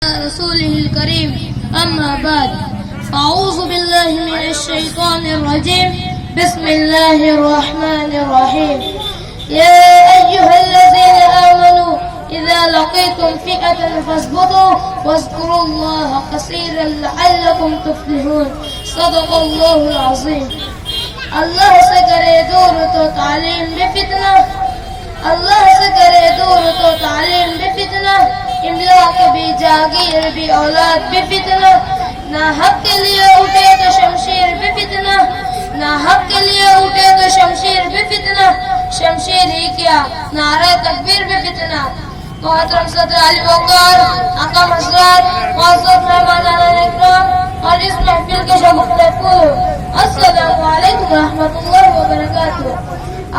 رسوله الكريم أما بعد فأعوذ بالله من الشيطان الرجيم بسم الله الرحمن الرحيم يا أيها الذين آمنوا إذا لقيتم فئة فاثبتوا واذكروا الله كثيرا لعلكم تفلحون صدق الله العظيم. اللہ سے کرے دور تو تعلیم بھی فتنہ، اللہ سے کرے دور تو تعلیم بھی فتنہ، املاک بھی جاگیر بھی اولاد بھی فتنہ، نہ حق کے لیے اٹھے تو شمشیر بھی فتنہ، نہ حق کے لیے اٹھے تو شمشیر بھی فتنہ، شمشیر ہی کیا نعرہ تکبیر بھی فتنہ. محترم صدر علی وقار، آقا حضرات، معزز مہمانان اکرام اور اس محفل کے شمولیت کو السلام علیکم ورحمۃ اللہ وبرکاتہ.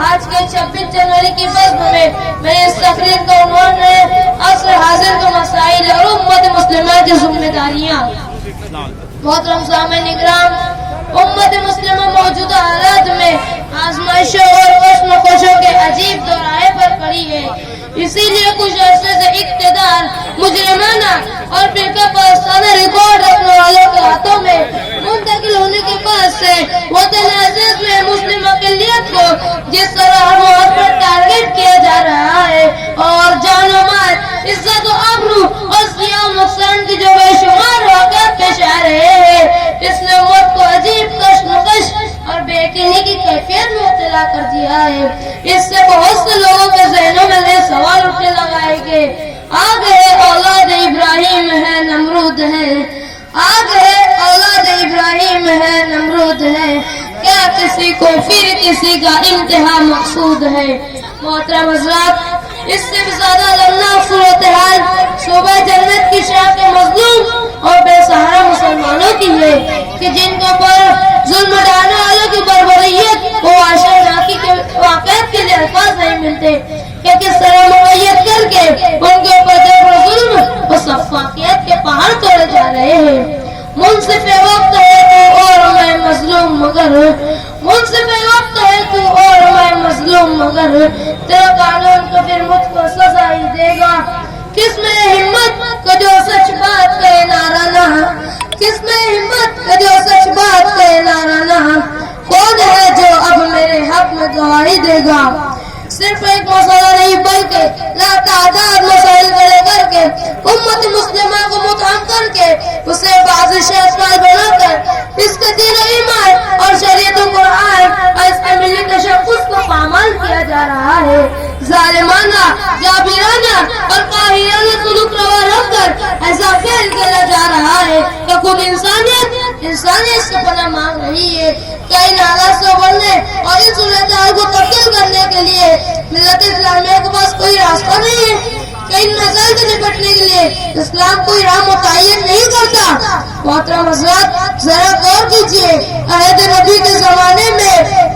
آج کے 26 جنوری کی بزم میں میرے اس تقریر کا عنوان ہے عصر حاضر کے مسائل اور امت مسلمہ کی ذمہ داریاں. محترم سامعین اکرام، امت مسلمہ موجودہ حالات میں آزمائشوں اور کشمکشوں کے عجیب دورائے پر کھڑی ہے. اسی لیے کچھ عرصے سے اقتدار مجرمانہ اور فرقہ پرستانہ ریکارڈ رکھنے والوں کے ہاتھوں میں منتقل ہونے کے بعد سے وطن عزیز میں مسلم اقلیت کو جس طرح ہر مواد پر ٹارگٹ کیا جا رہا ہے اور جان و مال، عزت و آبرو اور سیاہ نقصان کی جو بے شمار واقعات پیش آ رہے ہیں، اس نے امت کو عجیب کشمکش اور بے یقینی کی کیفیت میں مبتلا کر دیا ہے. اس سے بہت سے لوگوں کے ذہنوں میں یہ سوال اٹھنے لگا ہے کہ آگ ہے اولاد ابراہیم ہے نمرود ہے، آگ ہے اولاد ابراہیم ہے نمرود ہے، کیا کسی کو پھر کسی کا امتحان مقصود ہے. محترم حضرات، اس سے بھی زیادہ المناک صورتحال صوبہ جنت کی شاہ کے مظلوم اور بے سہارا مسلمانوں کی ہے کہ جن کے پر ظلم ڈالنے والوں کی بربریت و عاشقانگی کے واقعات کے لیے الفاظ نہیں ملتے کہ کس طرح مقید کر کے ان کے اوپر جبر و ظلم و سفاکیت کے پہاڑ توڑے جا رہے ہیں. منصف وقت ہے تو اور میں مظلوم مگر، منصف وقت ہے تو اور میں مظلوم مگر، تیرا قانون تو پھر مجھ کو سزا ہی دے گا. کس میں ہمت کہ جو سچ بات کہے نعرہ نہ، کس میں ہمت کہ جو سچ بات کہے نعرہ نہ، کون ہے جو اب میرے حق میں گواہی دے گا. صرف ایک مسئلہ نہیں بلکہ لاتعداد مسائل کھڑے کر کے امت مسلمہ کو متہم کر کے اسے بازش اشکال بنا کر اس کے دین و ایمان اور شریعت و قرآن اور اس کے ملی تشخص کو پامال کیا جا رہا ہے. ظالمانہ، جابرانہ اور قاہرانہ سلوک روا رکھ کر ایسا فعل کیا جا رہا ہے کہ خود انسانیت سے پناہ مانگ رہی ہے. کیا ان حالات سے ابھرنے اور ان صورتحال کو تبدیل کرنے کے لیے ملت اسلامیہ کے پاس کوئی راستہ نہیں ہے؟ کہ ان مسائل سے نپٹنے کے لیے اسلام کوئی راہ متعین نہیں کرتا؟ محترم حضرات، ذرا غور کیجیے، عہد نبی کے زمانے میں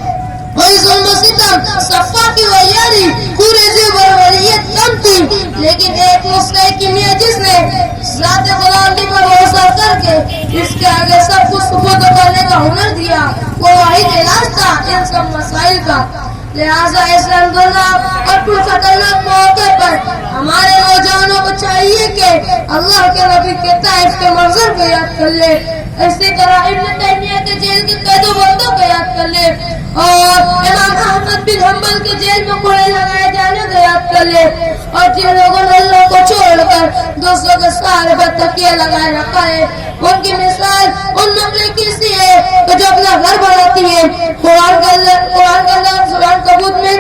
وہی ظلم و ستم، صفا کی ویاری، پورے سے بربریت کم تھی، لیکن ایک مستحکمیہ جس نے ذات غلامی پر بھروسہ کر کے اس کے آگے سب کچھ سپرد کرنے کا ہنر دیا، وہ واحد علاج تھا ان سب مسائل کا. لہٰذا اس رنگناک اور پرخطرناک موقع پر ہمارے نوجوانوں کو چاہیے کہ اللہ کے نبی کے طائف کے منظر کو یاد کر لے، اسی طرح ابن تیمیہ کے جیل کے قید و بندوں کو یاد کر لے اور امام احمد بن حنبل کے جیل میں کوڑے لگائے جانے کو یاد کر لے، اور جن لوگوں نے اللہ کو چھوڑ کر دوسروں کے سارے پر تکیہ لگائے رکھا ہے، ان کی مثال ان نقلیں کیسی ہے کہ جو اپنا گھر بناتی ہے. قرآن کے اندر سورہ کبوت میں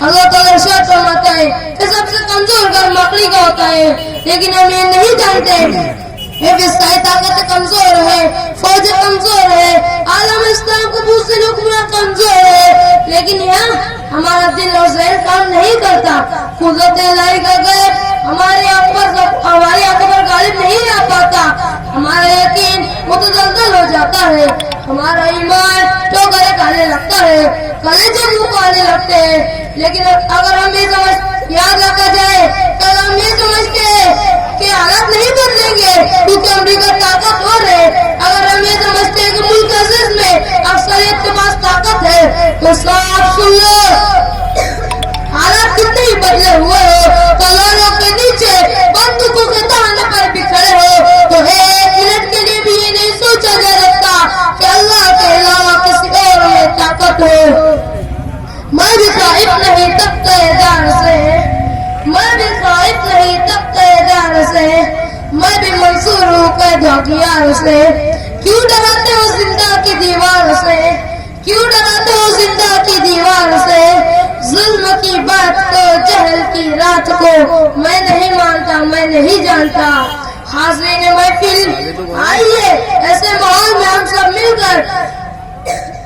اللہ تعالیٰ ارشاد فرماتا ہے کہ سب سے کمزور گھر مکڑی کا ہوتا ہے، لیکن ہم یہ نہیں جانتے فضائی طاقت کمزور ہے، فوج کمزور ہے، عالم اسلام کو دوسرے حکمراں کمزور ہے، لیکن یہاں ہمارا دل اور ذہن کام نہیں کرتا. قدرت الہی کا غیب ہماری آنکھوں پر غالب نہیں رہ پاتا، ہمارا یقین متزلزل ہو جاتا ہے، ہمارا ایمان جو گلے کھانے لگتا ہے، کلیجے منہ کو آنے لگتے ہیں. لیکن اگر ہم یہ یاد رکھا جائے تو ہم یہ سمجھتے ہیں کہ حالات نہیں بدلیں گے کیونکہ امریکہ طاقتور ہے. اگر ہم یہ سمجھتے ہیں کہ ملک عزیز میں اکثریت کے پاس طاقت ہے تو صاف سن لو، حالات کتنے ہی بدلے ہوئے ہو، کلاروں کے نیچے بندوقوں کے تانے پر بھی کھڑے ہو ہتھیار سے؟ کیوں ڈراتے ہو زندہ کی دیوار سے؟ کیوں ڈراتے ہو زندہ کی دیوار سے؟ ظلم کی بات کو، جہل کی رات کو میں نہیں مانتا، میں نہیں جانتا۔ حاضرین محفل، آئیے ایسے ماحول میں ہم سب مل کر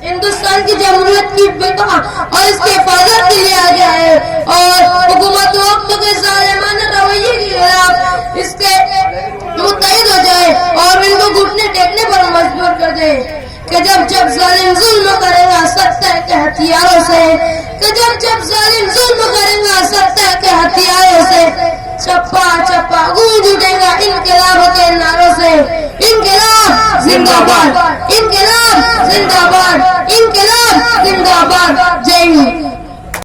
ہندوستان کی جمہوریت کی بقا اور اس کے حفاظت کے لیے آگے آئے اور حکومت وقت کے ظالمانہ رویے کے خلاف اس کے متحد ہو جائے اور ان کو گھٹنے ٹیکنے پر مجبور کر دے کہ جب جب ظالم ظلم کرے گا ستر کے ہتھیاروں سے، کہ جب جب ظالم ظلم کرے گا ستر کے ہتھیاروں سے، چپا چپا گونج اٹھے گا انقلاب کے نعروں سے۔ انقلاب زندہ باد۔